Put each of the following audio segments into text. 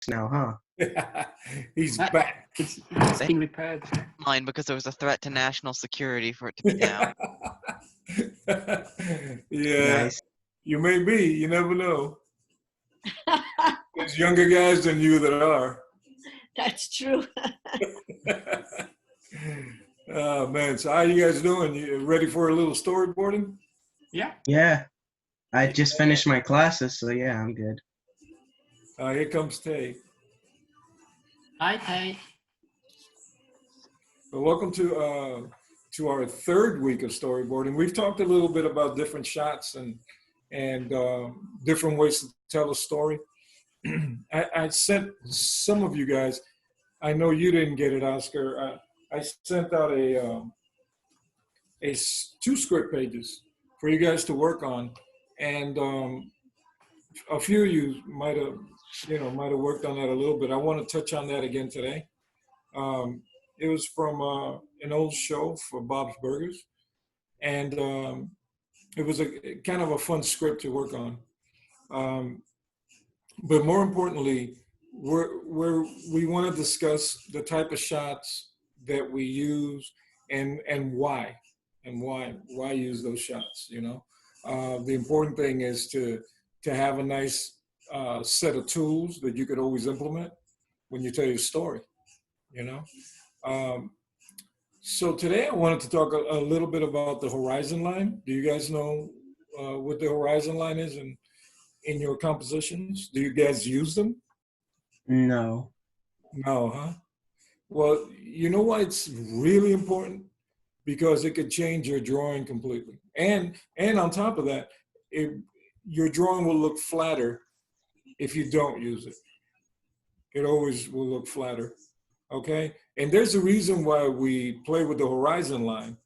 now, huh? He's back. It's been repaired. Mine because there was a threat to national security for it to be down. Yeah, Nice. you may be. You never know. There's younger guys than you that are. That's true. Oh, man. So how you guys doing? You ready for a little storyboarding? Yeah. Yeah. I just finished my classes, so yeah, I'm good. Here comes Tay. Hi, Tay. Well, welcome to our third week of storyboarding. We've talked a little bit about different shots and different ways to tell a story. I sent some of you guys. I know you didn't get it, Oscar. I sent out two script pages for you guys to work on, and a few of you might have worked on that a little bit. I want to touch on that again today. It was from an old show for Bob's Burgers, and it was a kind of a fun script to work on. But more importantly, we want to discuss the type of shots that we use and why use those shots. You know, the important thing is to have a nice set of tools that you could always implement when you tell your story. You know. So today I wanted to talk a little bit about the horizon line. Do you guys know what the horizon line is in your compositions? Do you guys use them? No. No, huh? Well, you know why it's really important? Because it could change your drawing completely. And on top of that, your drawing will look flatter if you don't use it. It always will look flatter, okay? And there's a reason why we play with the horizon line.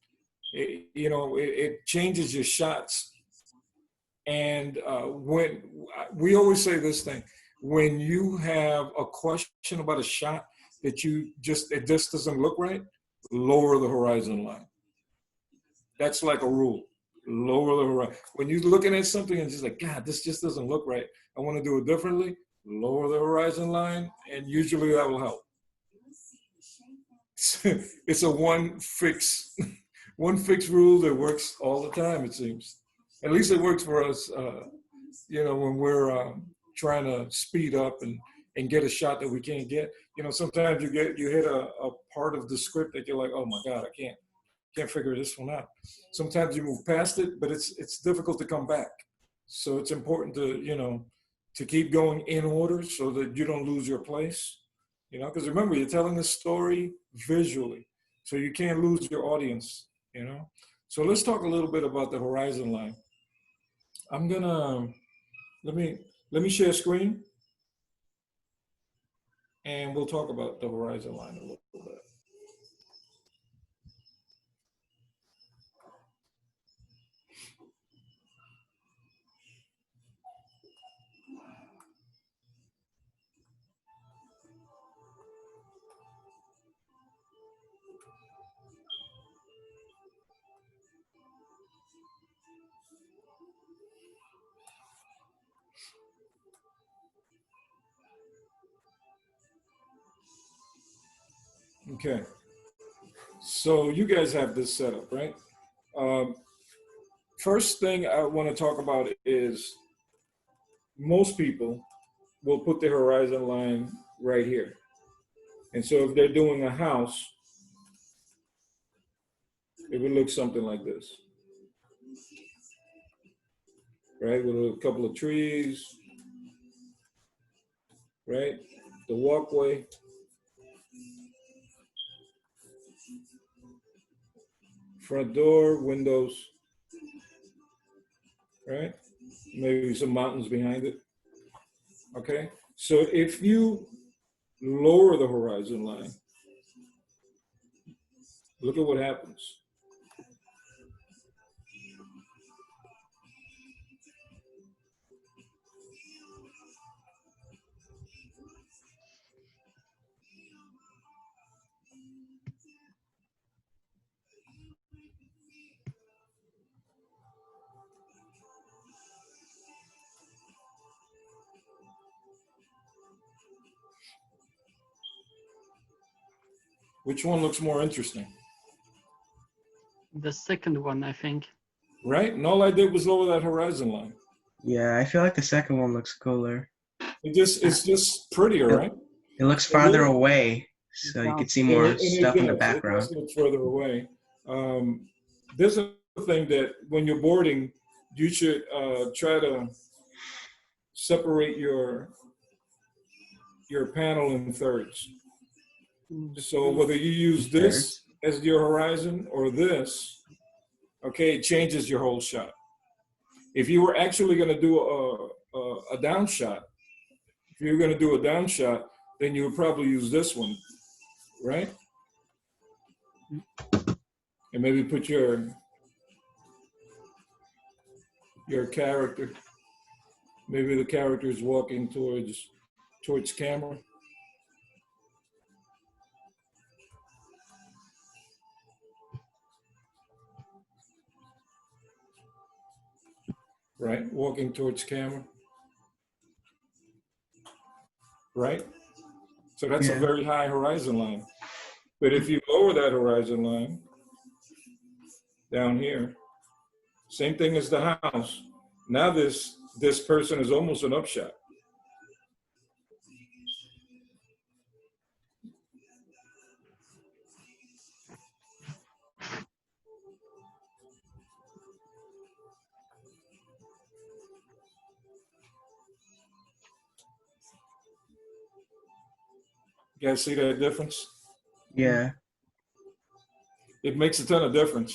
It changes your shots. And when we always say this thing, when you have a question about a shot that it just doesn't look right, lower the horizon line. That's like a rule. Lower the horizon. When you're looking at something and just like, God, this just doesn't look right, I want to do it differently, lower the horizon line, and usually that will help. It's a one fix rule that works all the time, it seems. At least it works for us, when we're trying to speed up and get a shot that we can't get. You know, sometimes you hit a part of the script that you're like, oh my God, I can't figure this one out. Sometimes you move past it, but it's difficult to come back. So it's important to keep going in order so that you don't lose your place. You know, because remember, you're telling a story visually, so you can't lose your audience, you know. So let's talk a little bit about the horizon line. I'm gonna, let me share screen, and we'll talk about the horizon line a little bit. Okay, so you guys have this set up, right? First thing I want to talk about is most people will put the horizon line right here. And so if they're doing a house, it would look something like this, right? With a couple of trees, right? The walkway. Front door, windows, right? Maybe some mountains behind it. Okay, so if you lower the horizon line, look at what happens. Which one looks more interesting? The second one, I think. Right? And all I did was lower that horizon line. Yeah, I feel like the second one looks cooler. It's just prettier, right? It looks It farther really- away, so you can see And more it stuff in the does. It background. does look further away. There's a thing that when you're boarding, you should try to separate your panel in thirds. So whether you use this as your horizon or this, okay, it changes your whole shot. If you were actually going to do a down shot, if you're going to do a down shot, then you would probably use this one, right? And maybe put your character. Maybe the character is walking towards camera. Right, walking towards camera. Right? So that's a Yeah. very high horizon line. But if you lower that horizon line down here, same thing as the house. Now this person is almost an upshot. You guys see that difference? Yeah. It makes a ton of difference.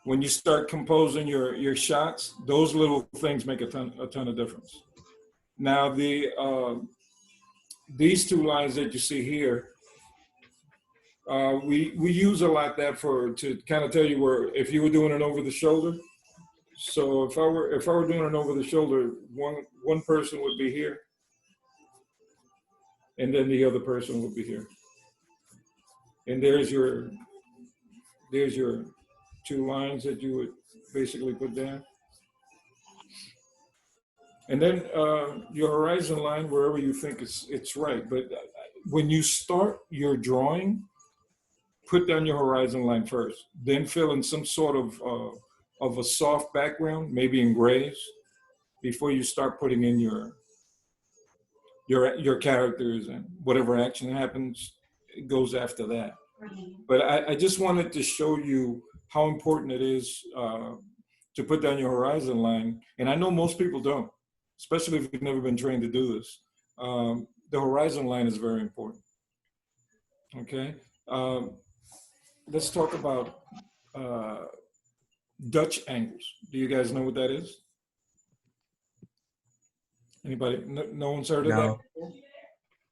When you start composing your shots, those little things make a ton of difference. Now these two lines that you see here, we use a lot that to kind of tell you where if you were doing an over the shoulder. So if I were doing an over the shoulder, one person would be here, and then the other person would be here. And there's your two lines that you would basically put down. And then your horizon line, wherever you think it's right. But when you start your drawing, put down your horizon line first, then fill in some sort of a soft background, maybe in grays, before you start putting in your characters, and whatever action happens, it goes after that. But I just wanted to show you how important it is to put down your horizon line. And I know most people don't, especially if you've never been trained to do this. The horizon line is very important. Okay. Let's talk about Dutch angles. Do you guys know what that is? Anybody? No one's heard of that before?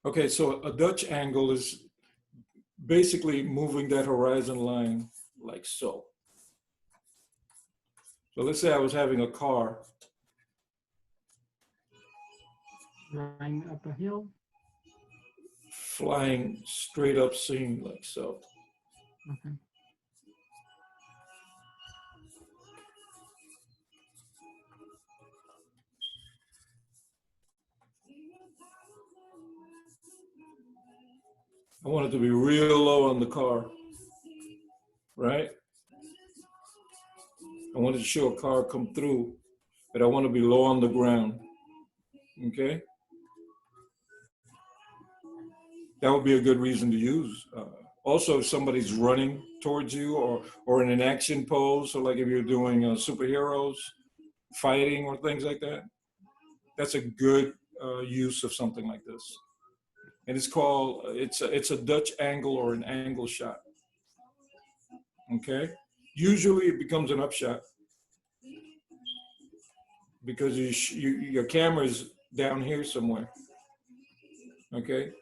Okay, so a Dutch angle is basically moving that horizon line like so. So let's say I was having a car. Flying up a hill. Flying straight up scene like so. Okay. I want it to be real low on the car, right? I want to show a car come through, but I want to be low on the ground, okay? That would be a good reason to use. Also, if somebody's running towards you or in an action pose, so like if you're doing superheroes, fighting or things like that, that's a good use of something like this. And it's called, it's a Dutch angle or an angle shot, okay? Usually it becomes an upshot because your camera is down here somewhere, okay?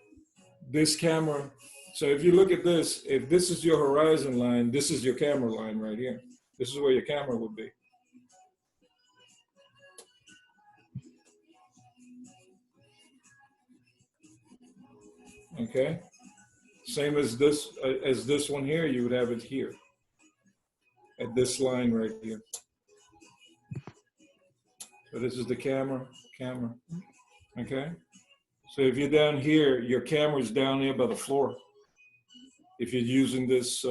This camera, so if you look at this, if this is your horizon line, this is your camera line right here. This is where your camera would be. Okay, same as this one here, you would have it here, at this line right here. So this is the camera, okay? So if you're down here, your camera's down there by the floor. if you're using this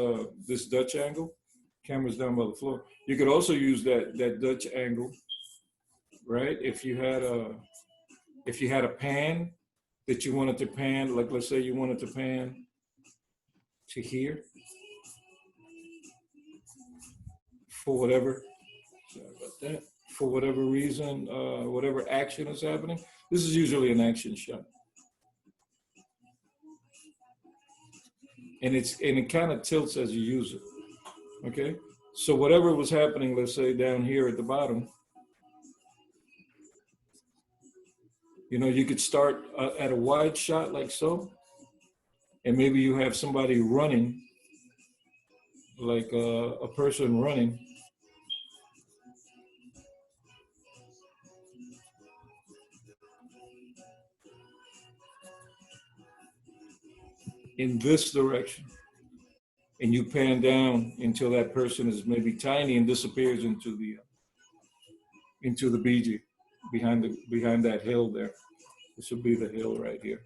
this Dutch angle, camera's down by the floor. You could also use that Dutch angle, right? If you had a pan that you wanted to pan, like let's say you wanted to pan to here for whatever, sorry about that, for whatever reason, whatever action is happening. This is usually an action shot. And it kind of tilts as you use it, okay? So whatever was happening, let's say down here at the bottom, you know, you could start at a wide shot like so, and maybe you have somebody running, like a person running. In this direction. And you pan down until that person is maybe tiny and disappears into the BG behind that hill there. This would be the hill right here.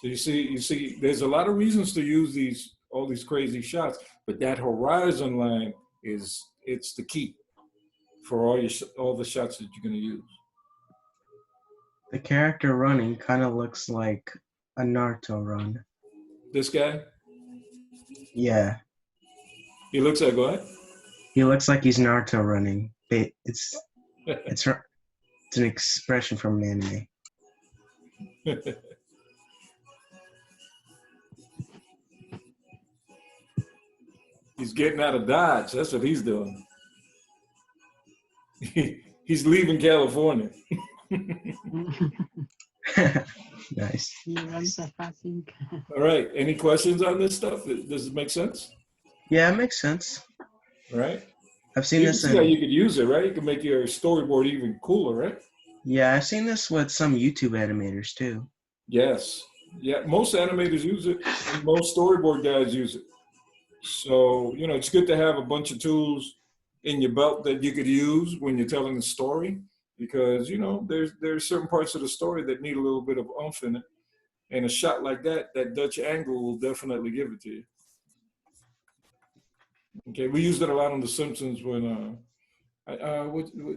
So you see, there's a lot of reasons to use all these crazy shots, but that horizon line it's the key for all the shots that you're going to use. The character running kind of looks like a Naruto run. This guy, Yeah, he looks like what? he looks like he's Naruto running. It's an expression from an anime. He's getting out of Dodge. That's what he's doing. He's leaving California. Nice. He runs a passing. All right. Any questions on this stuff? Does it make sense? Yeah, it makes sense. All right. I've seen You this can see how you could use it, right? You can make your storyboard even cooler, right? Yeah, I've seen this with some YouTube animators too. Yes. Yeah. Most animators use it. And most storyboard guys use it. So, you know, it's good to have a bunch of tools in your belt that you could use when you're telling the story, because, you know, there's certain parts of the story that need a little bit of oomph in it. And a shot like that Dutch angle will definitely give it to you. Okay, we used it a lot on The Simpsons when,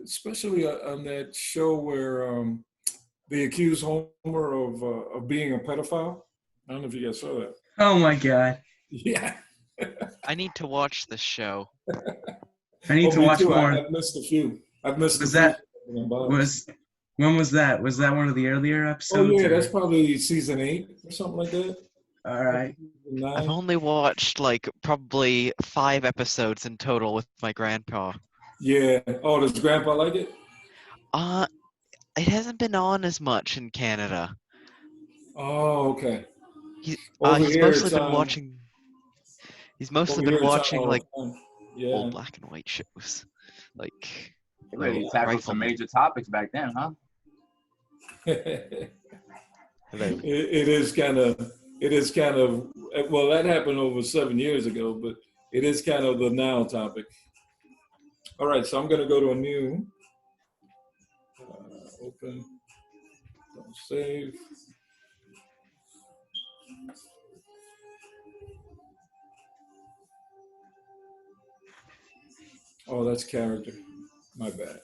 especially on that show where they accuse Homer of being a pedophile. I don't know if you guys saw that. Oh my god. Yeah. I need to watch this show. I need to me watch too. more. I've missed a few. I've missed Was a few. that when was that? Was that one of the earlier Oh episodes? yeah, or- that's probably season 8 or something like that. All right. I've only watched like probably 5 episodes in total with my grandpa. Yeah. Oh, does Grandpa like it? It hasn't been on as much in Canada. Oh, okay. He's here mostly it's been on- watching. He's mostly Over been here it's on watching all like the time. old Yeah. black and white shows, like They really Oh, tackled some Rifleman. major topics back then, huh? it Hello. is kind of well, that happened over 7 years ago, but it is kind of the now topic. All right, so I'm going to go to a new open, don't save. Oh, that's character. My bad.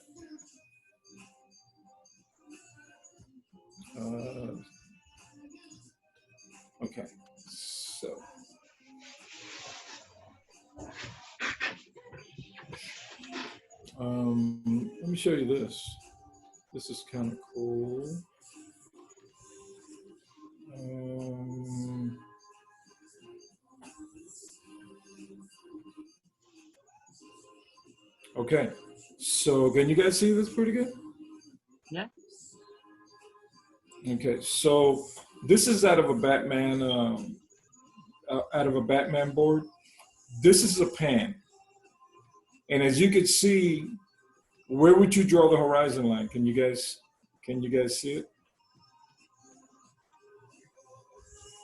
Okay, so. Let me show you this. This is kind of cool. Okay, so can you guys see this pretty good? Yeah. Okay, so this is out of a Batman, board. This is a pan, and as you can see, where would you draw the horizon line? Can you guys see it?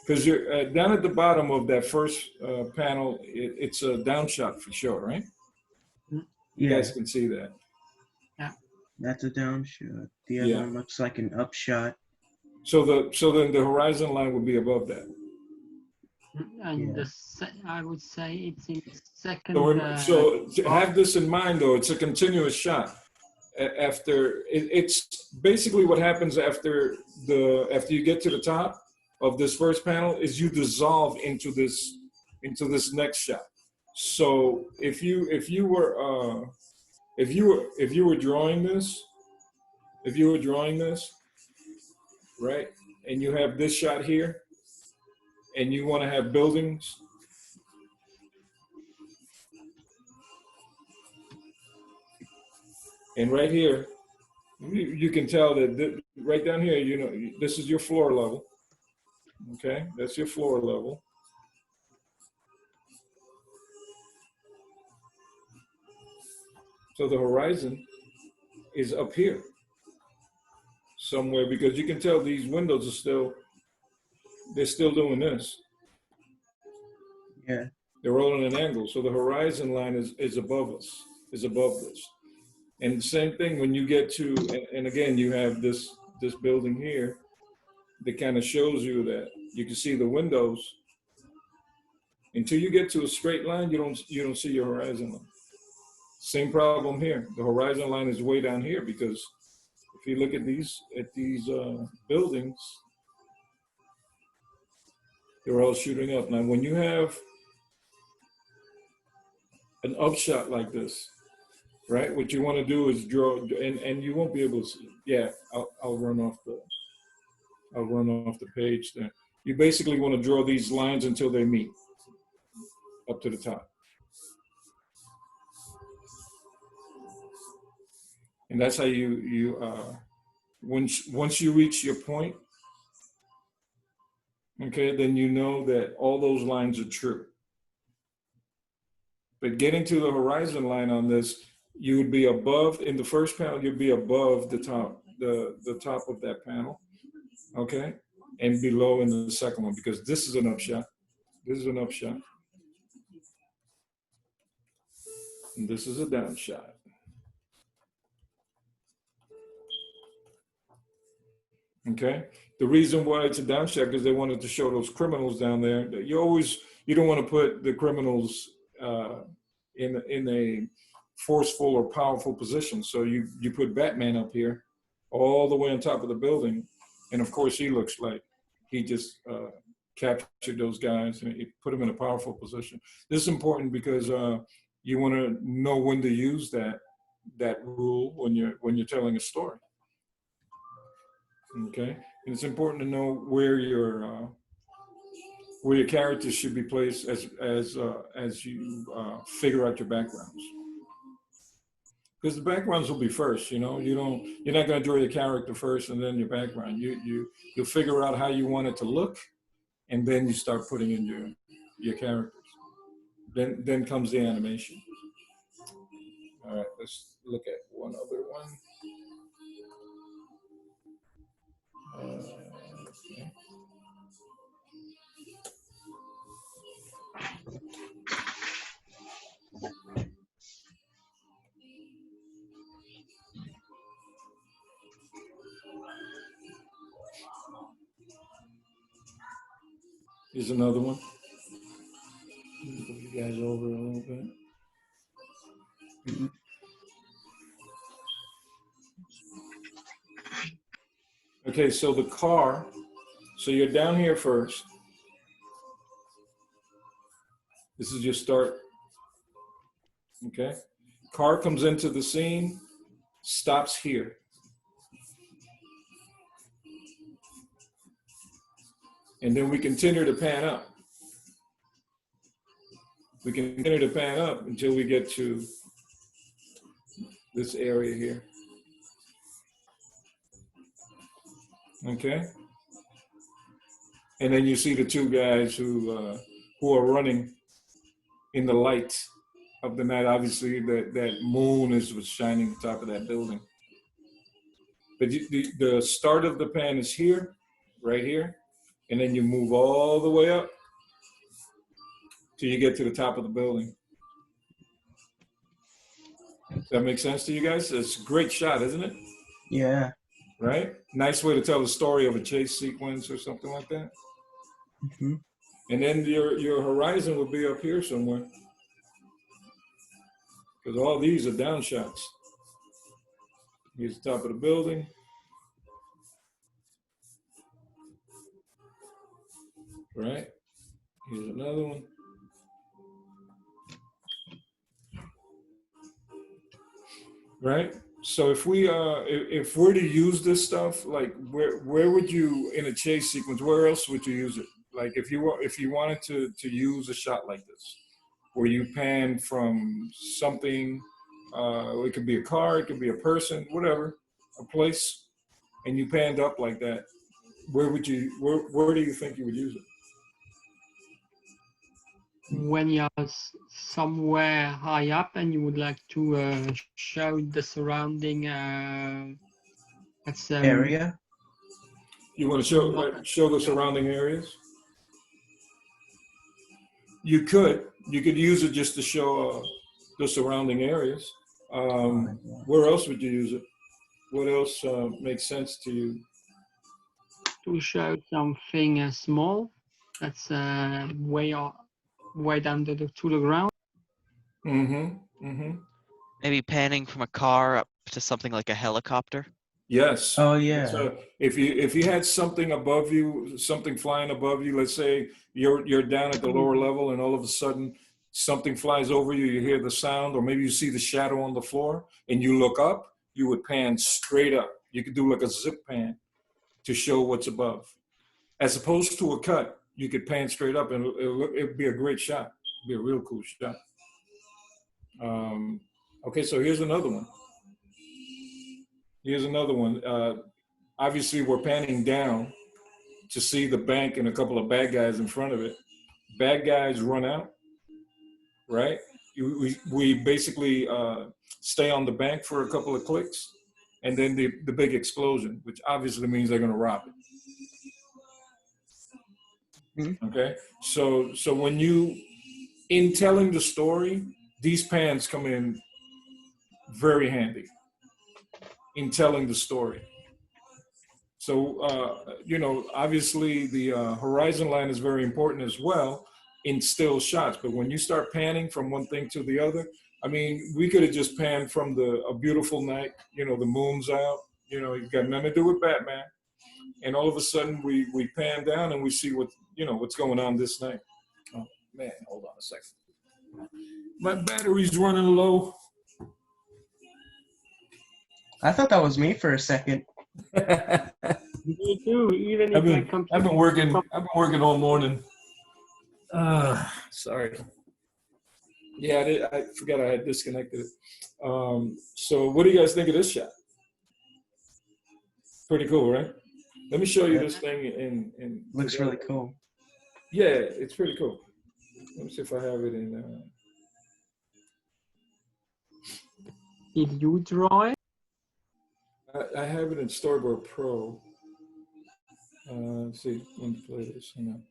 Because you're down at the bottom of that first panel. It's a down shot for sure, right? You Yeah, guys can see that. that's a down shot. The other Yeah. one looks like an up shot. So then the horizon line would be above that. And Yeah. I would say it's in second. So have this in mind, though. It's a continuous shot. It's basically what happens after you get to the top of this first panel is you dissolve into this next shot. So if you were drawing this, right, and you have this shot here, and you want to have buildings, and right here, you can tell that right down here, you know, this is your floor level. Okay, that's your floor level. So the horizon is up here somewhere, because you can tell these windows are they're still doing this. Yeah. They're rolling an angle. So the horizon line is above us, is above this. And the same thing when you get to, and again, you have this building here that kind of shows you that you can see the windows. Until you get to a straight line, you don't see your horizon line. Same problem here. The horizon line is way down here, because if you look at these buildings, they're all shooting up. Now, when you have an upshot like this, right? What you want to do is draw, and you won't be able to see. Yeah, I'll run off the page there. You basically want to draw these lines until they meet up to the top. And that's how once you reach your point, okay, then you know that all those lines are true. But getting to the horizon line on this, you would be above, in the first panel, you'd be above the top of that panel, okay? And below in the second one, because this is an upshot. This is an upshot. And this is a downshot. Okay? The reason why it's a downshot, because they wanted to show those criminals down there. You don't want to put the criminals in a forceful or powerful position. So you put Batman up here, all the way on top of the building, and of course he looks like he just captured those guys and he put them in a powerful position. This is important because you want to know when to use that rule when you're telling a story. Okay, and it's important to know where your characters should be placed as you figure out your backgrounds. Because the backgrounds will be first, you know. You're not going to draw your character first and then your background. You'll figure out how you want it to look, and then you start putting in your characters. Then comes the animation. All right, let's look at one other one. Okay. Here's another one. Move you guys over a little bit. Mhm. Okay, so the car. So you're down here first. This is your start. Okay. Car comes into the scene, stops here. And then we continue to pan up. We continue to pan up until we get to this area here. Okay. And then you see the two guys who are running in the light of the night. Obviously, that moon was shining on top of that building. But the start of the pan is here, right here, and then you move all the way up till you get to the top of the building. Does that make sense to you guys? It's a great shot, isn't it? Yeah. Right? Nice way to tell the story of a chase sequence or something like that. Mm-hmm. And then your horizon will be up here somewhere. Because all these are down shots. Here's the top of the building. Right? Here's another one. Right? So if we're to use this stuff, like where would you, in a chase sequence, where else would you use it? Like if you wanted to use a shot like this, where you pan from something, it could be a car, it could be a person, whatever, a place, and you panned up like that, where do you think you would use it? When you're somewhere high up and you would like to show the surrounding Area. You want to show the surrounding areas? You could use it just to show the surrounding areas. Where else would you use it? What else makes sense to you? to show something small that's way down to the ground. Mm-hmm. Mm-hmm. Maybe panning from a car up to something like a helicopter. Yes. Oh yeah. So if you had something above you, something flying above you, let's say you're down at the lower level and all of a sudden something flies over you, you hear the sound, or maybe you see the shadow on the floor and you look up, you would pan straight up. You could do like a zip pan to show what's above. As opposed to a cut, you could pan straight up and it'd be a great shot. It'd be a real cool shot. Okay, so here's another one. Here's another one. Obviously, we're panning down to see the bank and a couple of bad guys in front of it. Bad guys run out, right? We basically stay on the bank for a couple of clicks, and then the big explosion, which obviously means they're going to rob it. Mm-hmm. Okay, so when in telling the story, these pans come in very handy in telling the story. So, obviously the horizon line is very important as well in still shots. But when you start panning from one thing to the other, I mean, we could have just panned from a beautiful night, the moon's out, you've got nothing to do with Batman. And all of a sudden we pan down and we see what's going on this night. Oh man, hold on a second. My battery's running low. I thought that was me for a second. Me too. Even I've if been working all morning. Sorry. Yeah, I forgot I had disconnected it. So what do you guys think of this shot? Pretty cool, right? Let me show you this thing in Looks really cool. Yeah, it's pretty cool. Let me see if I have it in. Did you draw it? I have it in Storyboard Pro. Let's see, let me play this. Hang on.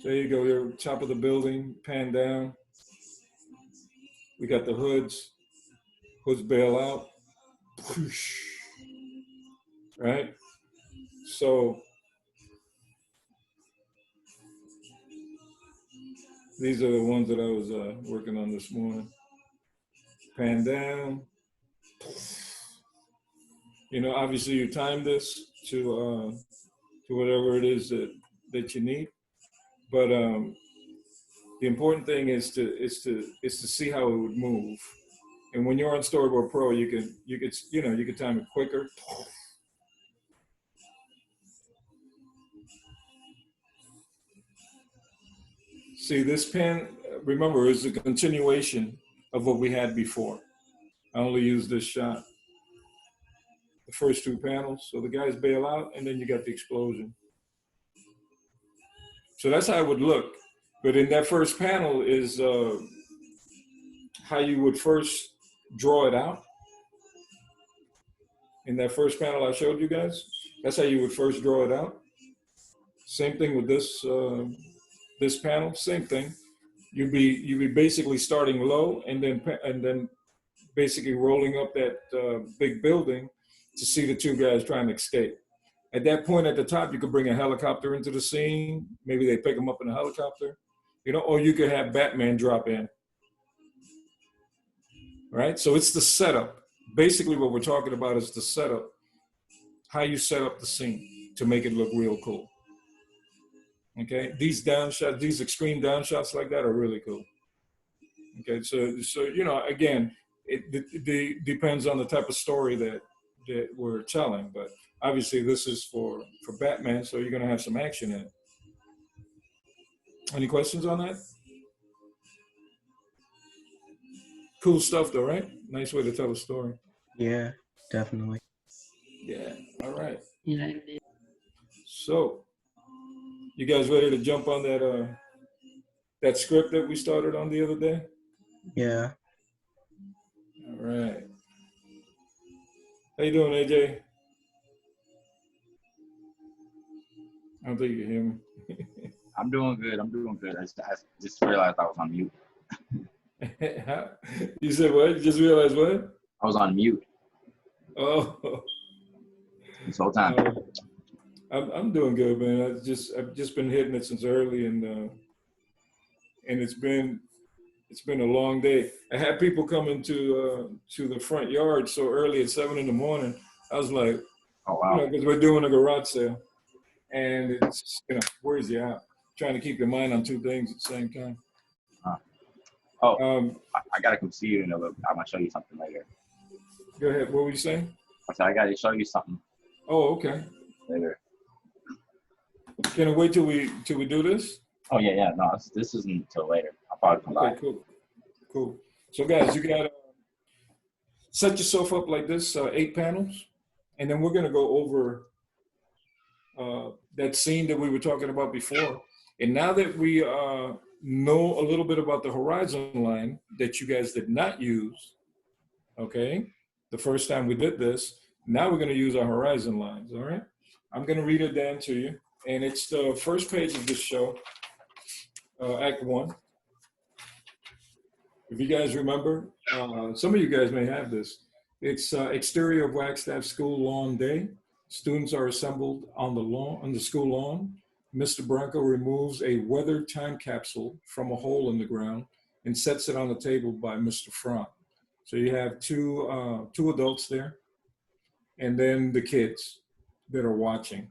So there you go. You're top of the building, pan down. We got the hoods. Hoods bail out. Right? So these are the ones that I was working on this morning. Pan down. Obviously you time this to whatever it is that you need. But the important thing is to see how it would move. And when you're on Storyboard Pro, you can time it quicker. See, this pan, remember, is a continuation of what we had before. I only used this shot. The first two panels. So the guys bail out and then you got the explosion. So that's how it would look. But in that first panel is how you would first draw it out. In that first panel I showed you guys, that's how you would first draw it out. Same thing with this this panel, same thing. You'd be basically starting low and then basically rolling up that big building to see the two guys trying to escape. At that point at the top, you could bring a helicopter into the scene. Maybe they pick him up in a helicopter, you know, or you could have Batman drop in. Right? So it's the setup. Basically, what we're talking about is the setup, how you set up the scene to make it look real cool. Okay, these down shots, these extreme down shots like that are really cool. Okay, so you know, again, it depends on the type of story that we're telling, but obviously this is for Batman, so you're gonna have some action in it. Any questions on that? Cool stuff though, right? Nice way to tell a story. Yeah, definitely. Yeah, all right. Yeah, indeed. So, you guys ready to jump on that script that we started on the other day? Yeah. All right. How you doing, AJ? I don't think you can hear me. I'm doing good. I'm doing good. I just realized I was on mute. You said what? You just realized what? I was on mute Oh, this whole time. I'm doing good, man. I've just been hitting it since early, and it's been a long day. I had people coming to the front yard so early at 7 in the morning. I was like, Oh wow. you know, because we're doing a garage sale, and it's, you know, wears you out trying to keep your mind on two things at the same time. I gotta come see you in a little bit. I'm gonna show you something later. Go ahead. What were you saying? I said I gotta show you something Oh, okay. later. Can I wait till we do this? Oh yeah. No, this isn't until later. I'll probably come by. Okay, cool. So guys, you gotta set yourself up like this, 8 panels, and then we're gonna go over that scene that we were talking about before. And now that we know a little bit about the horizon line that you guys did not use, okay, the first time we did this, now we're gonna use our horizon lines, all right? I'm gonna read it down to you, and it's the first page of this show, Act 1. If you guys remember, some of you guys may have this. It's exterior of Wagstaff School lawn day. Students are assembled on the school lawn. Mr. Bronco removes a weathered time capsule from a hole in the ground and sets it on the table by Mr. Frank. So you have two adults there, and then the kids that are watching.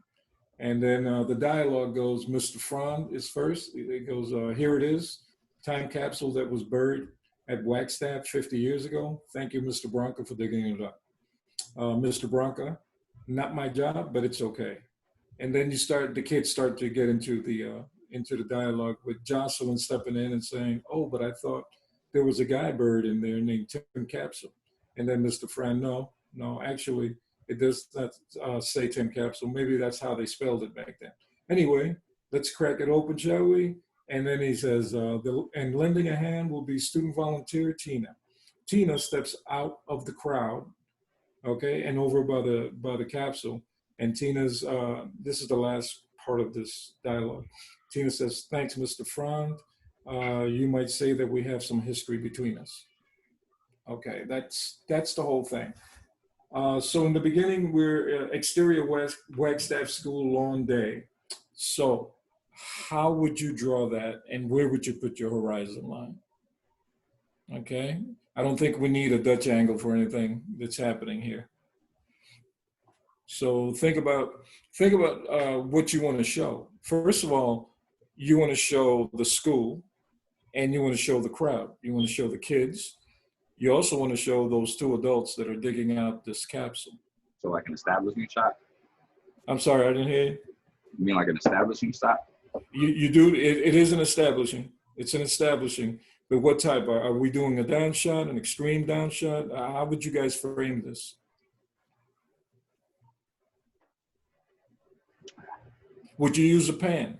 And then the dialogue goes, Mr. Frank is first. It goes, here it is, time capsule that was buried at Wagstaff 50 years ago. Thank you, Mr. Bronco, for digging it up. Mr. Bronco, not my job, but it's okay. And then the kids start to get into the dialogue with Jocelyn stepping in and saying, oh, but I thought there was a guy buried in there named Tim Capsule. And then Mr. Fran, no, actually, it does not say Tim Capsule. Maybe that's how they spelled it back then. Anyway, let's crack it open, shall we? And then he says, and lending a hand will be student volunteer Tina. Tina steps out of the crowd, okay, and over by the capsule. And Tina's, this is the last part of this dialogue. Tina says, thanks, Mr. Frond. You might say that we have some history between us. Okay, that's the whole thing. So in the beginning, we're exterior Wagstaff School lawn day. So how would you draw that, and where would you put your horizon line? Okay, I don't think we need a Dutch angle for anything that's happening here. So think about what you want to show. First of all, you want to show the school, and you want to show the crowd. You want to show the kids. You also want to show those two adults that are digging out this capsule. So like an establishing shot? I'm sorry, I didn't hear you. You mean like an establishing shot? You do, it is an establishing. It's an establishing. But what type? Are we doing a down shot, an extreme down shot? How would you guys frame this? Would you use a pan?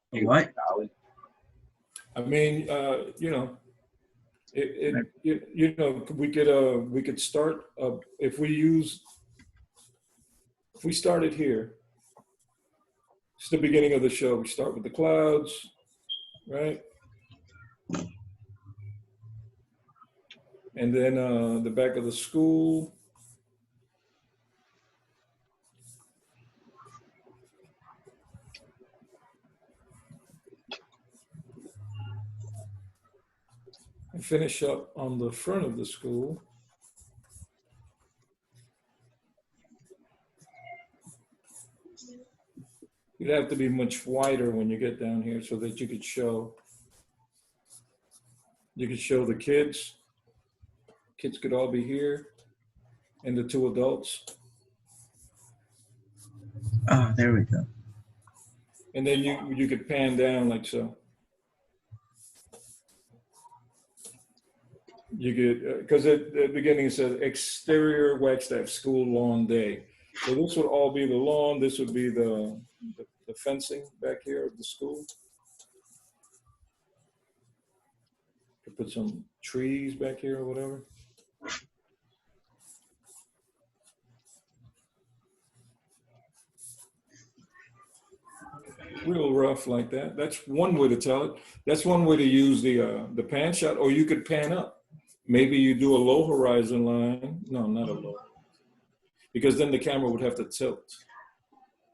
What? I mean, you know, we could start if we started here. It's the beginning of the show. We start with the clouds, right? And then the back of the school, finish up on the front of the school. You'd have to be much wider when you get down here so that you could show the kids. Kids could all be here, and the two adults. Oh, there we go. And then you could pan down like so. You could, because at the beginning it says exterior Wagstaff school lawn day. So this would all be the lawn. This would be the fencing back here of the school. Could put some trees back here or whatever. Real rough like that. That's one way to tell it. That's one way to use the pan shot, or you could pan up. Maybe you do a low horizon line. No, not a low. Because then the camera would have to tilt.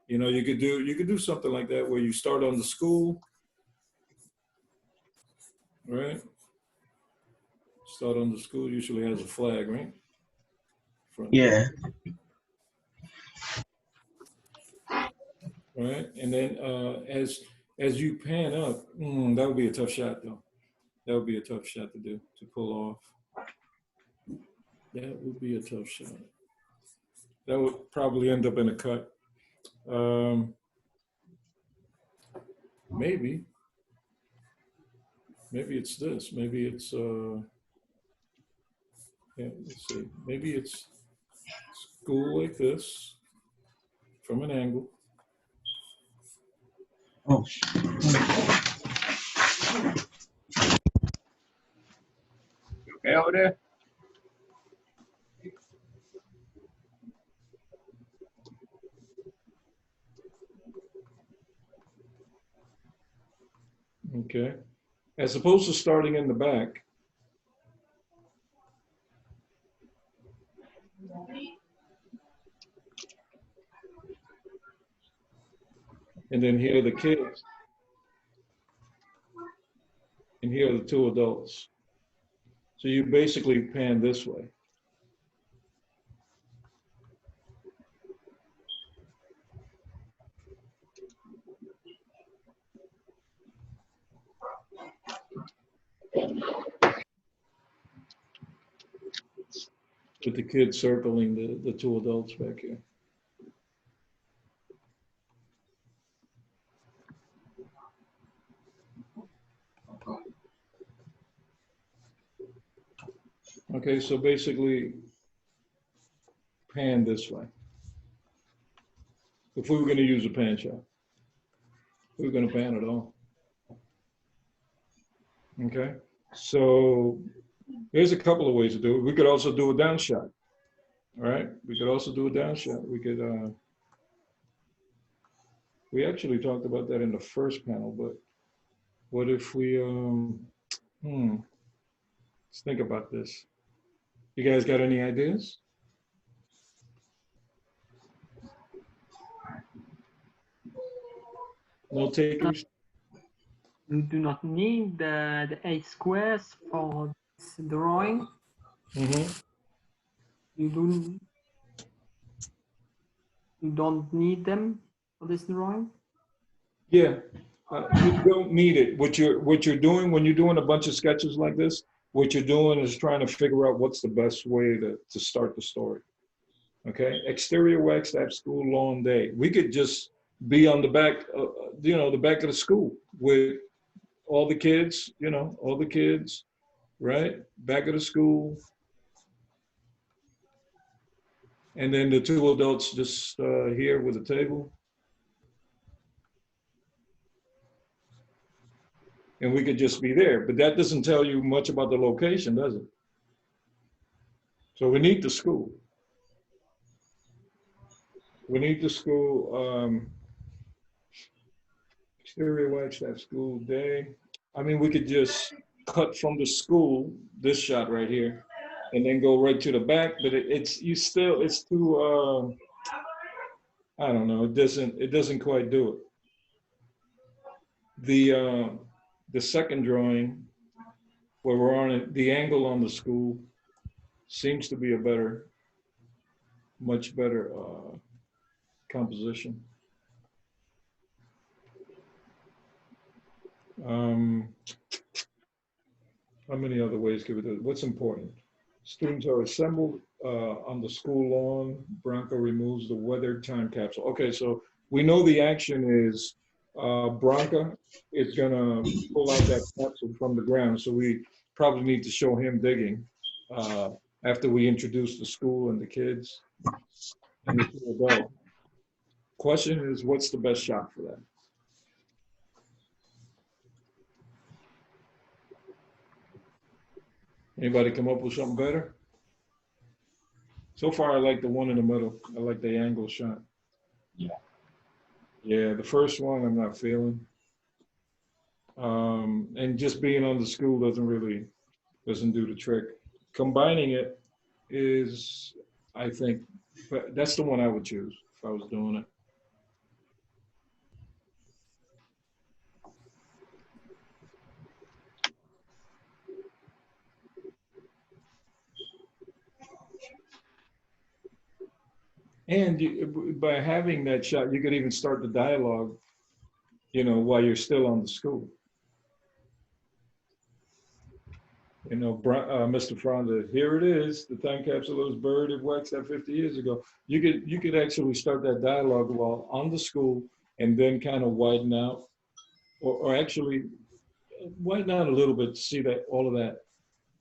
You know, you could do something like that where you start on the school, right? Start on the school usually has a flag, right? Yeah. Right, and then as you pan up, that would be a tough shot though. That would be a tough shot to do, to pull off. That would be a tough shot. That would probably end up in a cut. Maybe it's this. Maybe it's yeah. Let's see. Maybe it's school like this from an angle. Oh. Okay over there? Okay. As opposed to starting in the back. And then here are the kids. And here are the two adults. So you basically pan this way. With the kids circling the two adults back here. Okay, so basically pan this way. If we were going to use a pan shot, we were going to pan it all. Okay, so here's a couple of ways to do it. We could also do a down shot. All right, we could also do a down shot. We could, we actually talked about that in the first panel, but what if we, let's think about this. You guys got any ideas? No takers? You do not need the 8 squares for this drawing. Mm-hmm. You don't need them for this drawing. Yeah, you don't need it. What you're doing when you're doing a bunch of sketches like this, what you're doing is trying to figure out what's the best way to start the story. Okay, exterior Wagstaff school lawn day. We could just be on the back, the back of the school with all the kids, all the kids, right? Back of the school. And then the two adults just here with a table. And we could just be there, but that doesn't tell you much about the location, does it? So we need the school. We need the school, exterior Wagstaff school day. I mean, we could just cut from the school, this shot right here, and then go right to the back, but it's too, I don't know, it doesn't quite do it. The second drawing where we're on it, the angle on the school seems to be a better, much better composition. How many other ways could we do it? What's important? Students are assembled on the school lawn. Bronco removes the weathered time capsule. Okay, so we know the action is Bronco is gonna pull out that capsule from the ground. So we probably need to show him digging after we introduce the school and the kids and the two adults. Question is, what's the best shot for that? Anybody come up with something better? So far, I like the one in the middle. I like the angle shot. Yeah. Yeah, the first one I'm not feeling. And just being on the school doesn't do the trick. Combining it is, I think, that's the one I would choose if I was doing it. And by having that shot, you could even start the dialogue, while you're still on the school. Mr. Franza, here it is, the time capsule was buried at Waxhaw 50 years ago. You could actually start that dialogue while on the school and then kind of widen out, or actually widen out a little bit to see that all of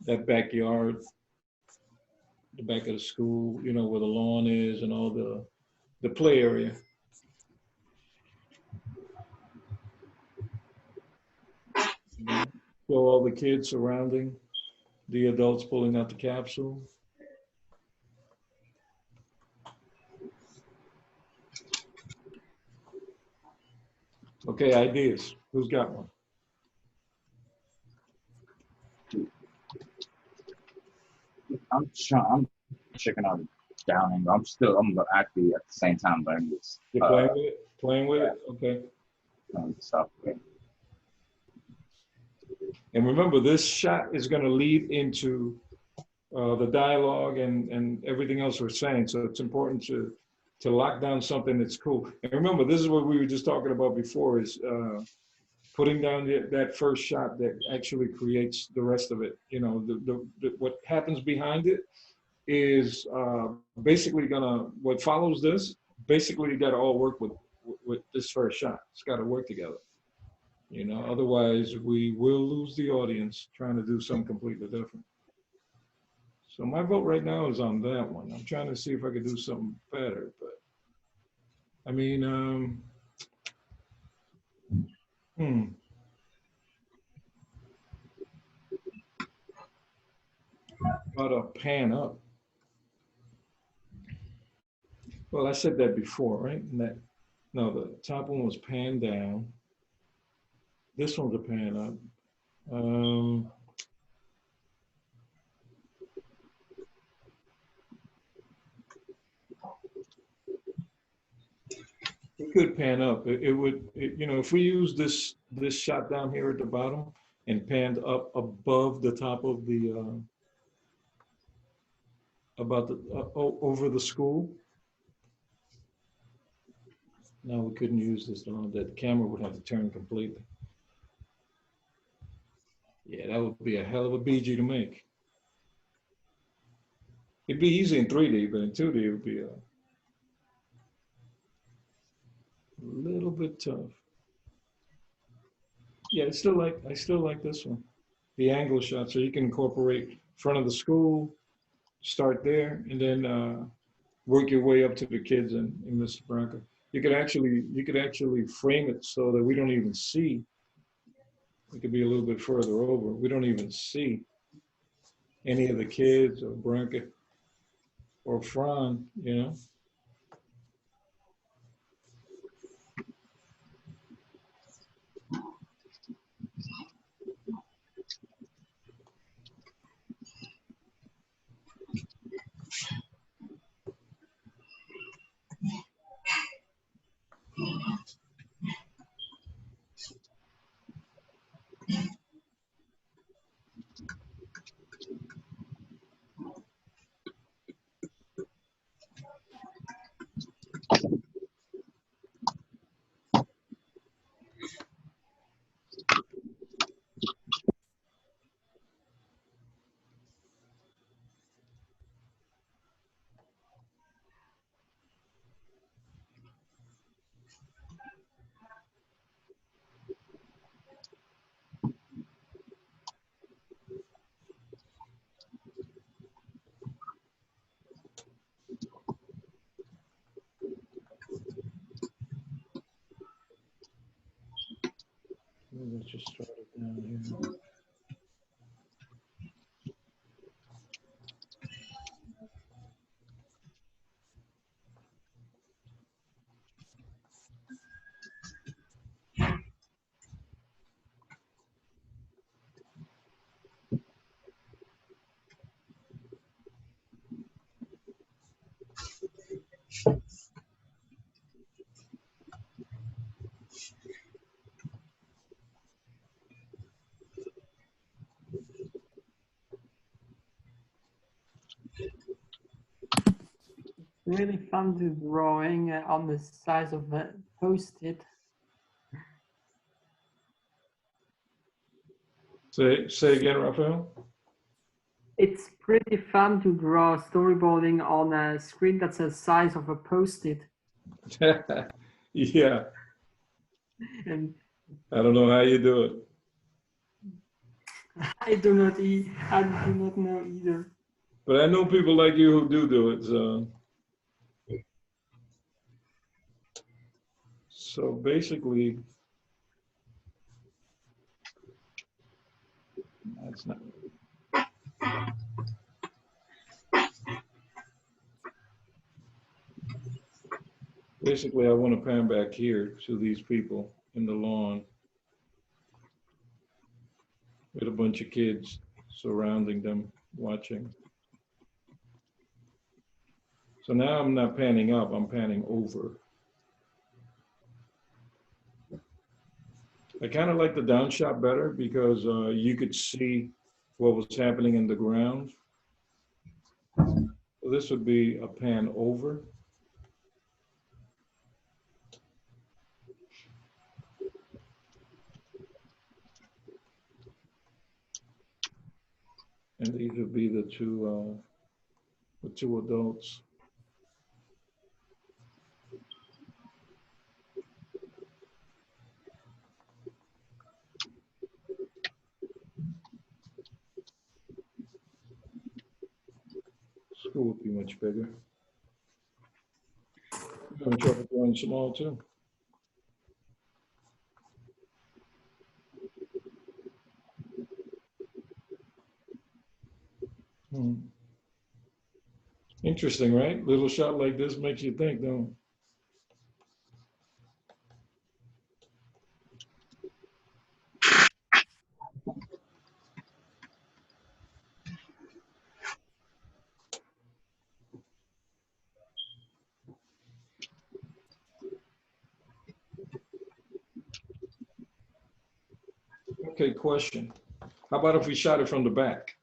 that backyard, the back of the school, where the lawn is and all the play area. So all the kids surrounding the adults pulling out the capsule. Okay, ideas. Who's got one? I'm checking out down angle. I'm actually at the same time learning this. You're playing with it? Playing with it? Okay. Stuff. And remember, this shot is going to lead into the dialogue and everything else we're saying. So it's important to lock down something that's cool. And remember, this is what we were just talking about before, is putting down that first shot that actually creates the rest of it. What happens behind it is basically what follows this, basically you got to all work with this first shot. It's got to work together. Otherwise we will lose the audience trying to do something completely different. So my vote right now is on that one. I'm trying to see if I could do something better, but I mean, about a pan up. Well, I said that before, right? No, the top one was pan down. This one's a pan up. It could pan up. It would, if we use this shot down here at the bottom and panned up above the top of the, over the school. No, we couldn't use this one. That camera would have to turn completely. Yeah, that would be a hell of a BG to make. It'd be easy in 3D, but in 2D it would be a little bit tough. Yeah, I still like this one, the angle shot, so you can incorporate front of the school, start there, and then work your way up to the kids and Mr. Bronco. You could actually frame it so that we don't even see. It could be a little bit further over. We don't even see any of the kids or Bronco or Fran, let's just start it down here. Really fun to drawing on the size of a post-it. Say again, Raphael. It's pretty fun to draw storyboarding on a screen that's the size of a post-it. Yeah, And I don't know how you do it. I do not know either. But I know people like you who do it. So basically, that's not. Basically, I want to pan back here to these people in the lawn with a bunch of kids surrounding them, watching. So now I'm not panning up, I'm panning over. I kind of like the down shot better because you could see what was happening in the ground. So this would be a pan over. And these would be the two adults. School would be much bigger. I'm having trouble drawing small too. Interesting, right? Little shot like this makes you think, don't it? Okay, question. How about if we shot it from the back?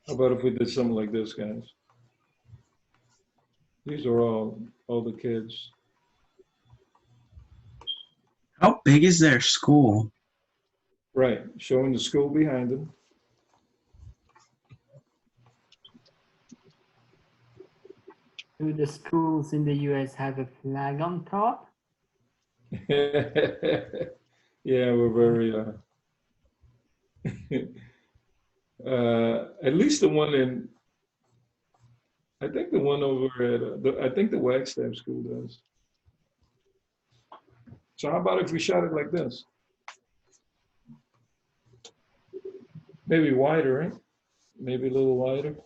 How about if we did something like this, guys? These are all the kids. How big is their school? Right, showing the school behind them. Do the schools in the US have a flag on top? Yeah, we're very, at least the one in, I think the one over at, I think the Wagstaff school does. So how about if we shot it like this? Maybe wider, right? Maybe a little wider.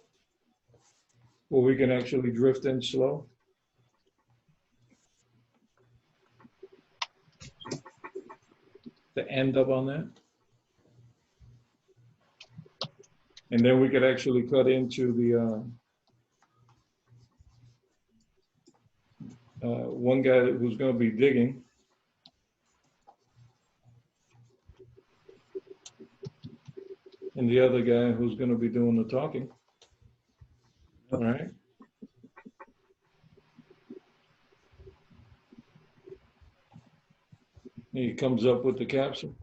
Where we can actually drift in slow. To end up on that. And then we could actually cut into the one guy who's going to be digging. And the other guy who's going to be doing the talking. All right. He comes up with the caption.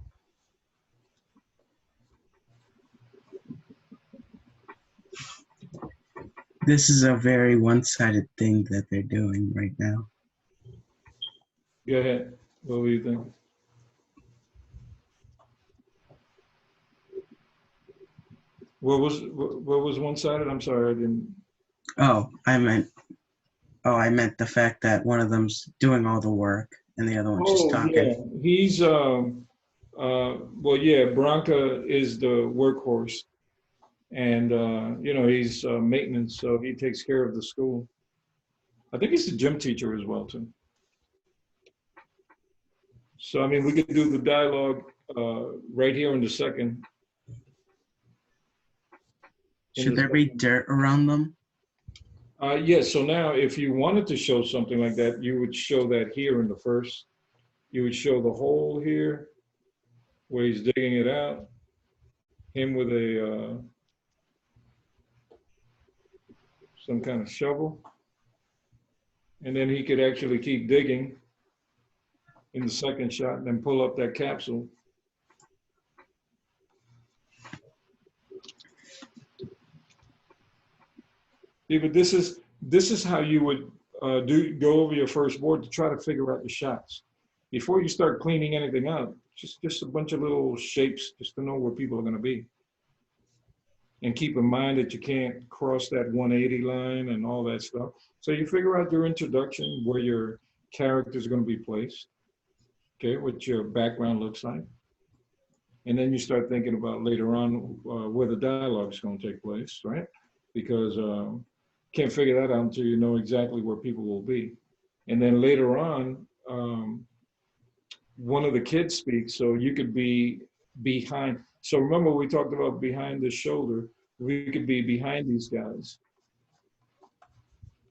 this is a very one-sided thing that they're doing right now. Go ahead. What do you think? What was one-sided? I'm sorry, I didn't. Oh, I meant the fact that one of them's doing all the work and the other one's just Oh talking. yeah, he's well yeah, Bronca is the workhorse, and you know he's maintenance, so he takes care of the school. I think he's the gym teacher as well too. So I mean, we could do the dialogue right here in the second. Should there be dirt around them? Yes, so now if you wanted to show something like that, you would show that here in the first. You would show the hole here where he's digging it out. Him with a some kind of shovel. And then he could actually keep digging in the second shot and then pull up that capsule. See, but this is how you would go over your first board to try to figure out the shots. Before you start cleaning anything up, just a bunch of little shapes just to know where people are going to be. And keep in mind that you can't cross that 180 line and all that stuff. So you figure out your introduction, where your character is going to be placed, okay, what your background looks like. And then you start thinking about later on where the dialogue is going to take place, right? Because can't figure that out until you know exactly where people will be. And then later on, one of the kids speaks, so you could be behind. So remember we talked about behind the shoulder. We could be behind these guys,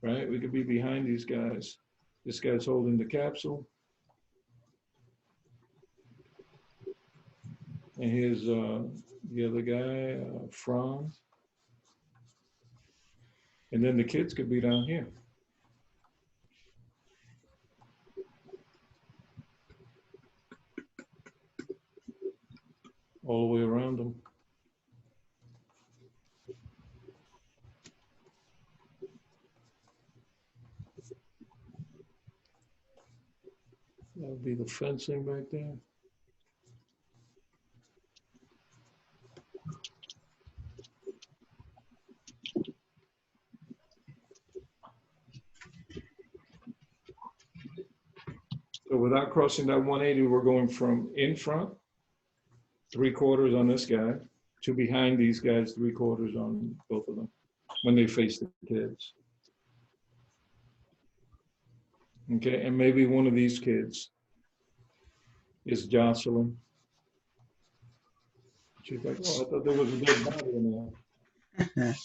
right? We could be behind these guys. This guy's holding the capsule. And here's the other guy, Franz. And then the kids could be down here. All the way around them. That would be the fencing back there. So without crossing that 180, we're going from in front, 3/4 on this guy, to behind these guys, 3/4 on both of them when they face the kids. Okay, and maybe one of these kids is Jocelyn. She's like, oh, I thought there was a dead body in there.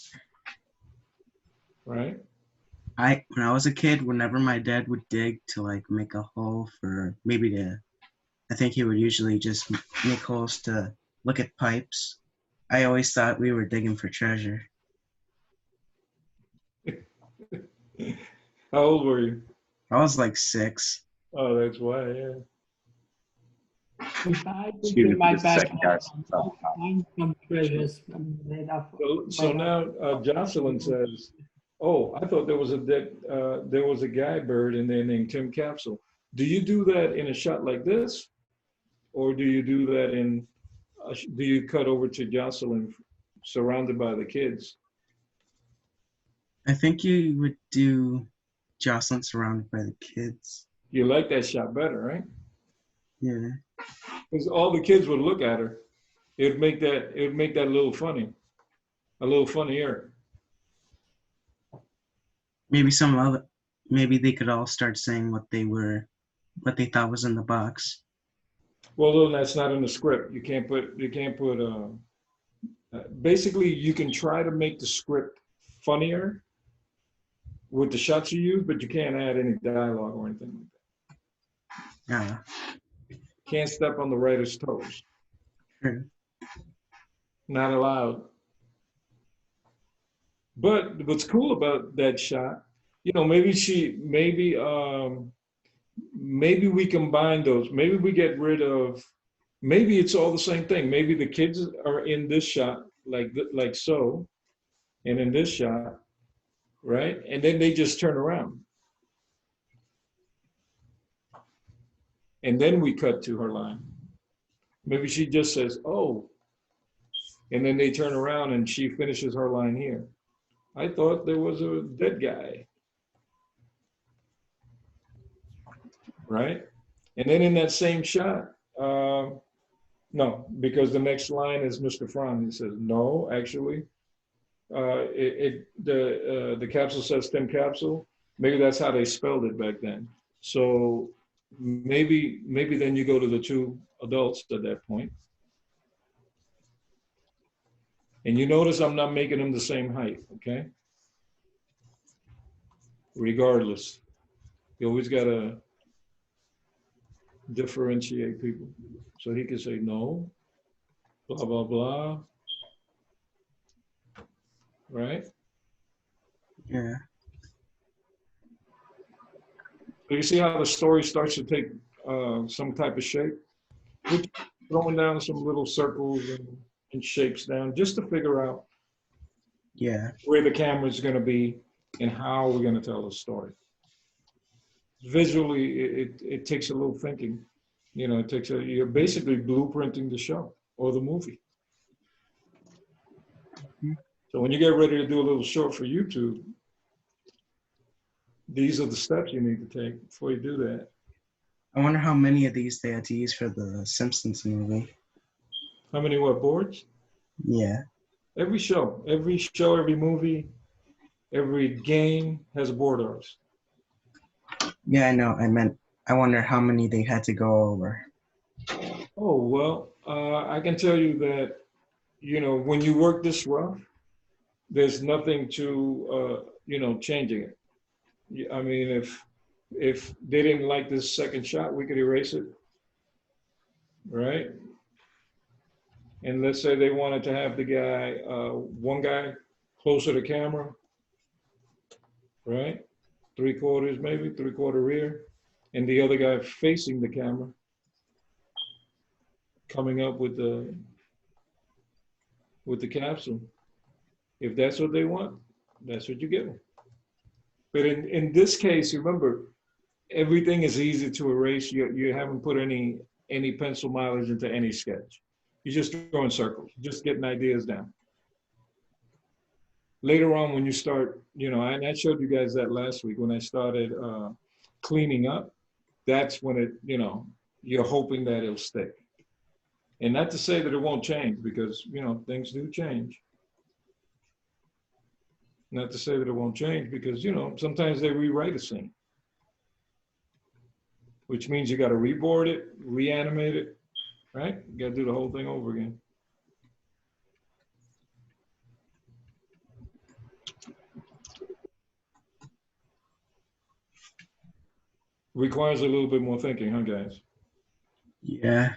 Right? When I was a kid, whenever my dad would dig to like make a hole for I think he would usually just make holes to look at pipes. I always thought we were digging for treasure. How old were you? I was like 6. Oh, that's why, yeah. If I could Excuse me do my for just a second, best, guys. I'd find some treasures made up. So now Jocelyn says, oh, I thought there was a guy bird in there named Tim Capsule. Do you do that in a shot like this? Or do you do that do you cut over to Jocelyn surrounded by the kids? I think you would do Jocelyn surrounded by the kids. You like that shot better, right? Yeah. Because all the kids would look at her. It would make that a little funny, a little funnier. Maybe they could all start saying what they thought was in the box. Well, that's not in the script. You can't put. Basically, you can try to make the script funnier with the shots you use, but you can't add any dialogue or anything like that. Yeah. Can't step on the writer's toes. True. Not allowed. But what's cool about that shot, maybe we combine those. Maybe we get rid of, maybe it's all the same thing. Maybe the kids are in this shot like so, and in this shot, right? And then they just turn around. And then we cut to her line. Maybe she just says, oh, and then they turn around and she finishes her line here. I thought there was a dead guy, right? And then in that same shot, no, because the next line is Mr. Franz. He says, no, actually, the capsule says thin capsule. Maybe that's how they spelled it back then. So maybe then you go to the two adults at that point. And you notice I'm not making them the same height, okay? Regardless, you always gotta differentiate people. So he can say no, blah, blah, blah, right? Yeah. So you see how the story starts to take some type of shape? We're throwing down some little circles and shapes down just to figure out Yeah. where the camera's gonna be and how we're gonna tell the story. Visually, it takes a little thinking. You know, you're basically blueprinting the show or the movie. So when you get ready to do a little short for YouTube, these are the steps you need to take before you do that. I wonder how many of these they had to use for the Simpsons movie. How many what boards? Yeah. Every show, every movie, every game has board arts. Yeah, I know. I wonder how many they had to go over. Oh, well, I can tell you that, you know, when you work this rough, there's nothing to, you know, changing it. I mean, if they didn't like this second shot, we could erase it, right? And let's say they wanted to have the guy, one guy closer to camera, right? 3/4 maybe, 3/4 rear, and the other guy facing the camera, coming up with the capsule. If that's what they want, that's what you give them. But in this case, remember, everything is easy to erase. You haven't put any pencil mileage into any sketch. You're just drawing circles, just getting ideas down. Later on, when you start, you know, and I showed you guys that last week when I started cleaning up, that's when it, you know, you're hoping that it'll stick. And not to say that it won't change, because, you know, things do change. Not to say that it won't change, because, you know, sometimes they rewrite a scene, which means you got to reboard it, reanimate it, right? You got to do the whole thing over again. Requires a little bit more thinking, huh, guys? Yeah.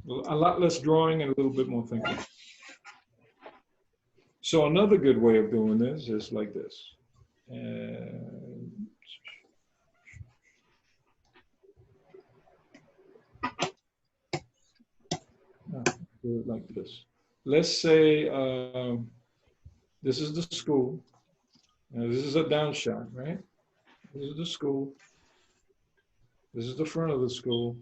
A lot less drawing and a little bit more thinking. So another good way of doing this is like this. And do it like this. Let's say this is the school. Now, this is a down shot, right? This is the school. This is the front of the school.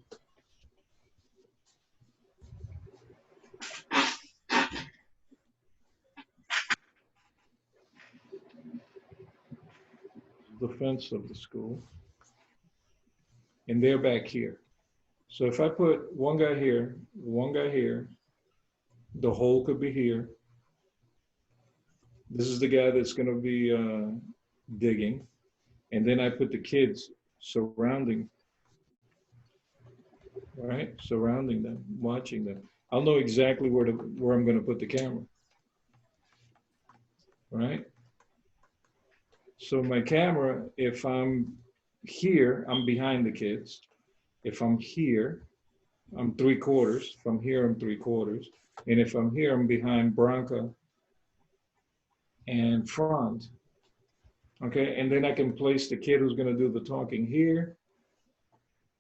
The fence of the school. And they're back here. So if I put one guy here, the hole could be here. This is the guy that's going to be digging. And then I put the kids surrounding, right? Surrounding them, watching them. I'll know exactly where I'm going to put the camera, right? So my camera, if I'm here, I'm behind the kids. If I'm here, I'm 3/4. If I'm here, I'm 3/4. And if I'm here, I'm behind Branca and Franz. Okay, and then I can place the kid who's going to do the talking here,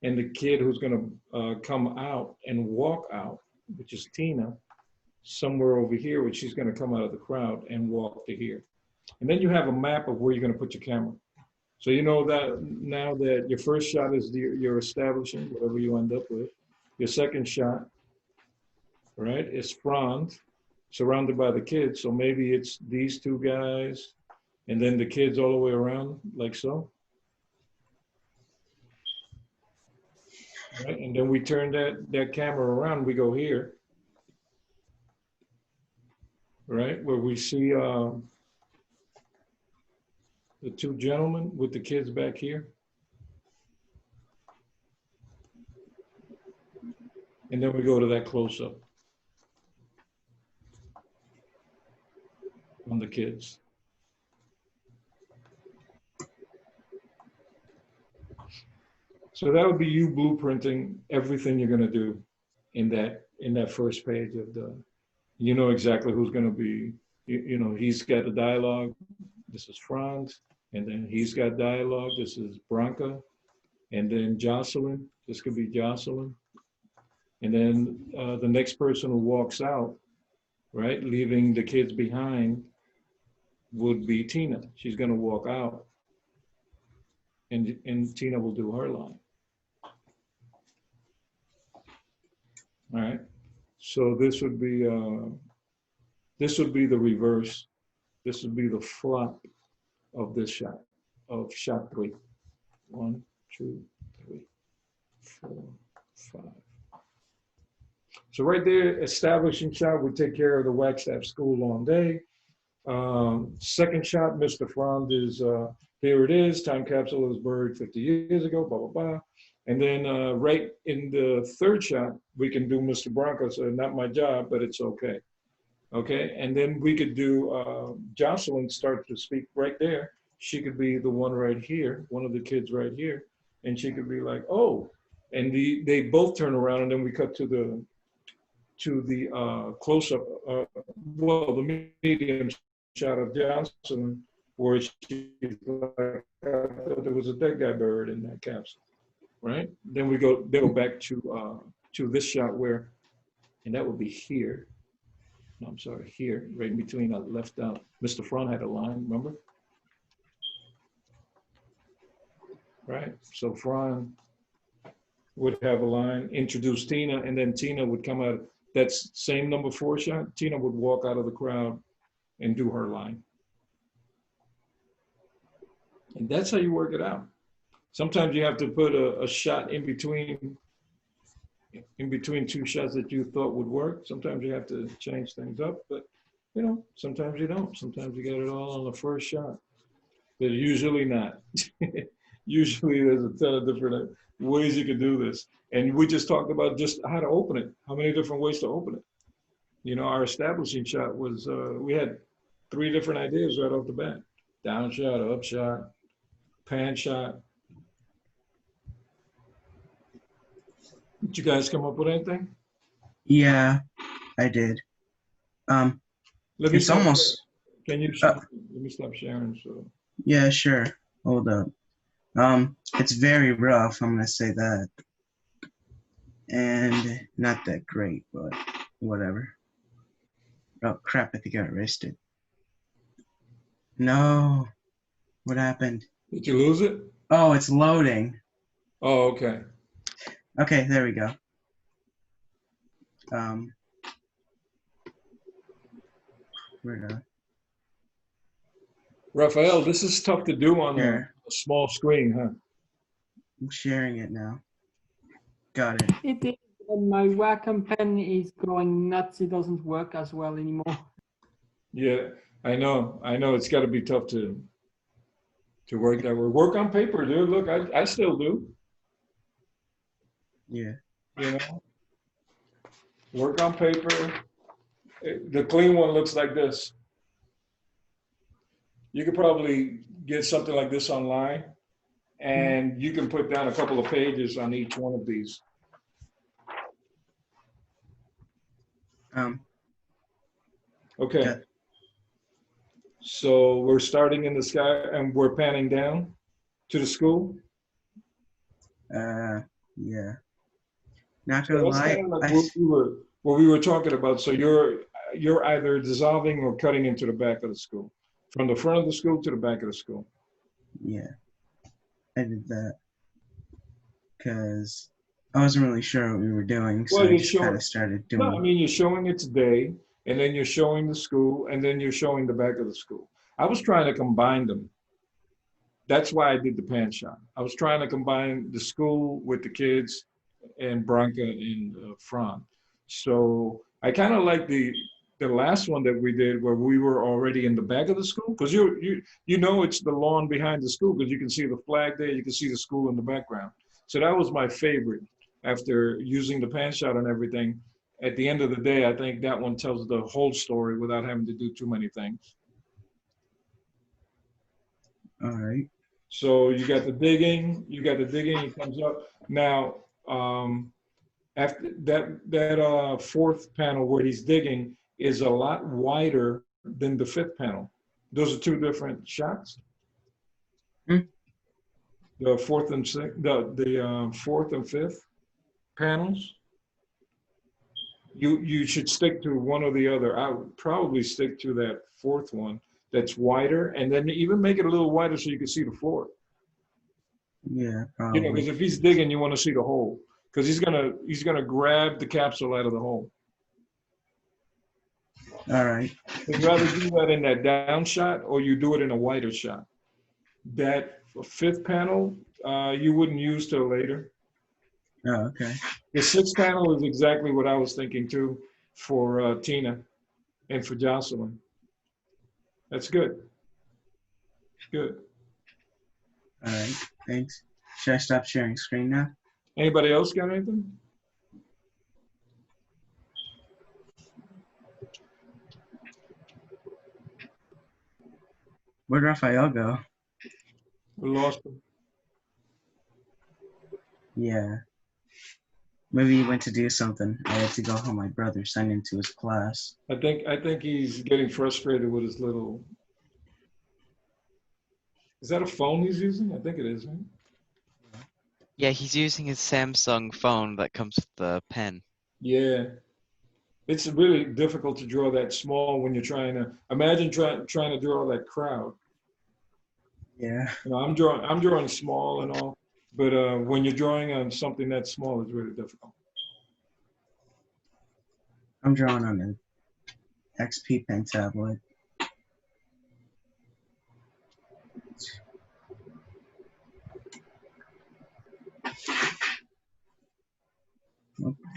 and the kid who's going to come out and walk out, which is Tina, somewhere over here, which she's going to come out of the crowd and walk to here. And then you have a map of where you're going to put your camera. So you know that now that your first shot is you're establishing, whatever you end up with. Your second shot, right, is Franz, surrounded by the kids. So maybe it's these two guys, and then the kids all the way around, like so. Right, and then we turn that camera around, we go here, right, where we see the two gentlemen with the kids back here. And then we go to that close-up on the kids. So that would be you blueprinting everything you're gonna do in that first page of you know exactly who's gonna be, you know, he's got the dialogue, this is Franz, and then he's got dialogue, this is Branka, and then Jocelyn, this could be Jocelyn. And then the next person who walks out, right, leaving the kids behind, would be Tina. She's gonna walk out, and Tina will do her line. All right, so this would be the reverse. This would be the flop of this shot, of shot 3. 1, 2, 3, 4, 5. So right there, establishing shot would take care of the Wagstaff School long day. Second shot, Mr. Franz is, here it is, time capsule is buried 50 years ago, blah, blah, blah. And then right in the third shot, we can do Mr. Branco, so not my job, but it's okay. Okay, and then we could do, Jocelyn start to speak right there. She could be the one right here, one of the kids right here. And she could be like, oh, and they both turn around, and then we cut to the close-up, well, the medium shot of Johnson, where she's like, there was a dead guy buried in that capsule, right? Then they go back to this shot where, and that would be here. No, I'm sorry, here, right in between. I left out. Mr. Franz had a line, remember? Right. So Franz would have a line, introduce Tina, and then Tina would come out. That's same number 4 shot. Tina would walk out of the crowd and do her line. And that's how you work it out. Sometimes you have to put a shot in between two shots that you thought would work. Sometimes you have to change things up, but you know, sometimes you don't. Sometimes you get it all on the first shot, but usually not. Usually there's a ton of different ways you can do this. And we just talked about just how to open it, how many different ways to open it. You know, our establishing shot was, we had 3 different ideas right off the bat. Down shot, up shot, pan shot. Did you guys come up with anything? Yeah, I did. It's almost. Can you let me stop sharing? So. Yeah, sure. Hold up. It's very rough, I'm gonna say that. And not that great, but whatever. Oh crap, I think I erased it. No. What happened? Did you lose it? Oh, it's loading. Oh, okay. Okay, there we go. Raphael, this is tough to do on Here. a small screen, huh? I'm sharing it now. Got it. It is. And my Wacom pen is going nuts. It doesn't work as well anymore. Yeah, I know. It's got to be tough to work that way. Work on paper, dude. Look, I still do. Yeah. You know, work on paper. The clean one looks like this. You could probably get something like this online, and you can put down a couple of pages on each one of these. Okay. Yeah. So we're starting in the sky, and we're panning down to the school. Yeah. Not So gonna that's lie. kind of like what we were talking about. So you're either dissolving or cutting into the back of the school. From the front of the school to the back of the school. Yeah, I did that because I wasn't really sure what we were doing, so Well, I you're just kind showing, of started no, I doing. mean, you're showing it today, and then you're showing the school, and then you're showing the back of the school. I was trying to combine them. That's why I did the pan shot. I was trying to combine the school with the kids and Branca and Fran. So I kind of like the last one that we did where we were already in the back of the school, because you know it's the lawn behind the school because you can see the flag there, you can see the school in the background. So that was my favorite. After using the pan shot and everything, at the end of the day, I think that one tells the whole story without having to do too many things. All right. So you got the digging, it comes up. Now, after that fourth panel where he's digging is a lot wider than the fifth panel. Those are two different shots. Hmm. The fourth and fourth and fifth panels. You should stick to one or the other. I would probably stick to that fourth one that's wider, and then even make it a little wider so you can see the floor. Yeah, You know, because probably. if he's digging, you want to see the hole, because he's gonna grab the capsule out of the hole. All right. You'd rather do that in that down shot, or you do it in a wider shot. That fifth panel, you wouldn't use till later. Oh, okay. The sixth panel is exactly what I was thinking too for Tina and for Jocelyn. That's good. Good. All right. Thanks. Should I stop sharing screen now? Anybody else got anything? Where'd Raphael go? We lost them. Yeah. Maybe he went to do something. I had to go home. My brother signed into his class. I think he's getting frustrated with his little. Is that a phone he's using? I think it is, right? Yeah, he's using his Samsung phone that comes with the pen. Yeah. It's really difficult to draw that small when you're trying to imagine trying to draw that crowd. Yeah. You know, I'm drawing small and all, but when you're drawing on something that small, it's really difficult. I'm drawing on an XP pen tablet.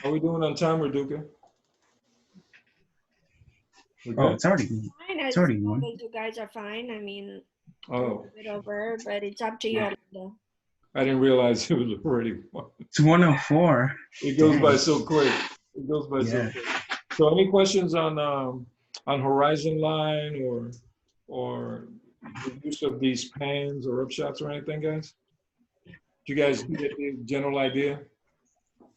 How are we doing on time, Raduca? We Oh, good? it's already Fine, it's as already long one. as you guys are fine. I mean, a Oh, little bit over, but it's up to you, Orlando. I didn't realize it was already one. It's 104. It goes Dang. by so quick. It goes by so Yeah. quick. So any questions on horizon line or the use of these pans or upshots or anything, guys? Do you guys get the general idea?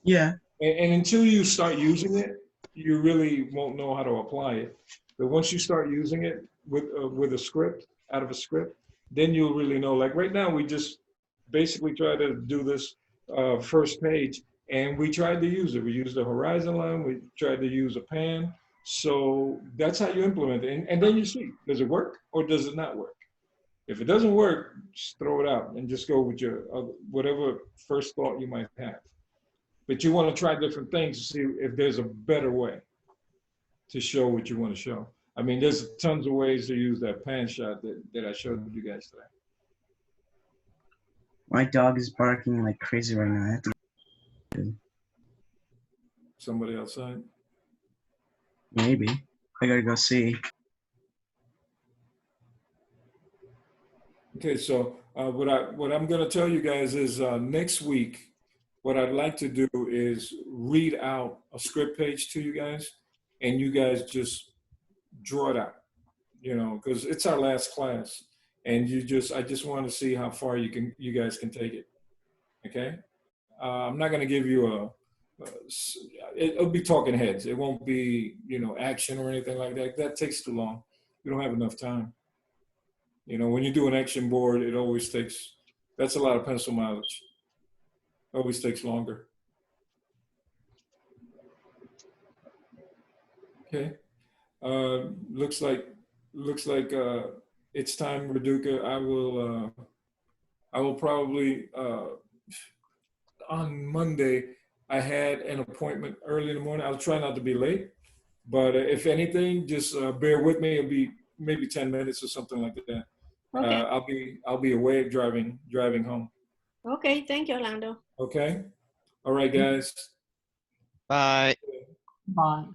Yeah. And until you start using it, you really won't know how to apply it. But once you start using it with a script, out of a script, then you'll really know. Like right now, we just basically try to do this first page, and we tried to use it. We used a horizon line. We tried to use a pan. So that's how you implement it. And then you see, does it work or does it not work? If it doesn't work, just throw it out and just go with your whatever first thought you might have. But you want to try different things to see if there's a better way to show what you want to show. I mean, there's tons of ways to use that pan shot that I showed you guys today. My dog is barking like crazy right now. I have to Somebody outside? maybe. I gotta go see. Okay, so what I'm going to tell you guys is next week, what I'd like to do is read out a script page to you guys, and you guys just draw it out, you know, because it's our last class, and I just want to see how far you guys can take it. Okay, I'm not going to give you it'll be talking heads. It won't be, you know, action or anything like that. That takes too long. We don't have enough time. You know, when you do an action board, it always takes, that's a lot of pencil mileage. Always takes longer. Okay. Looks like it's time, Raduca. I will probably on Monday. I had an appointment early in the morning. I'll try not to be late, but if anything, just bear with me. It'll be maybe 10 minutes or something like that. Okay. I'll be away driving home. Okay. Thank you, Orlando. Okay. All right, guys. Bye. Bye.